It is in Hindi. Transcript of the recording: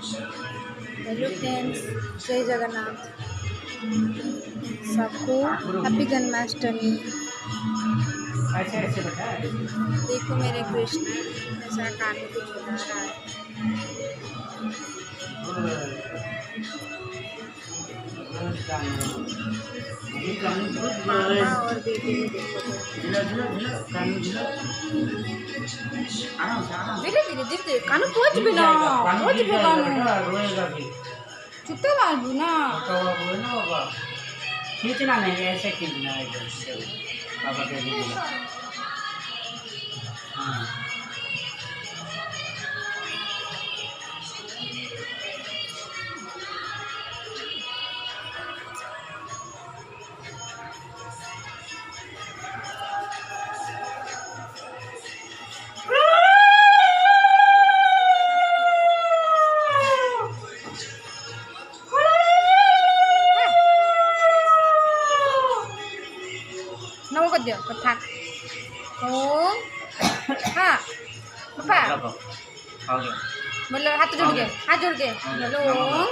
हेलो फ्रेंड्स, जय जगन्नाथ। सबको हैप्पी जन्माष्टमी। ऐसे ऐसे बैठा है। देखो मेरे कृष्ण ऐसा कान को झुला रहा है। पापा और बेटे भी देखो धीरे धीरे धीरे कानू पहुंच भी ना छुट्टा मारू ना। खींचना नहीं, ऐसे खींचना है पापा के लिए। हाँ नमो कर दियो कथा ओम हाँ पापा आओ जाओ। बोलो हाथ जोड़ के बोलो ओम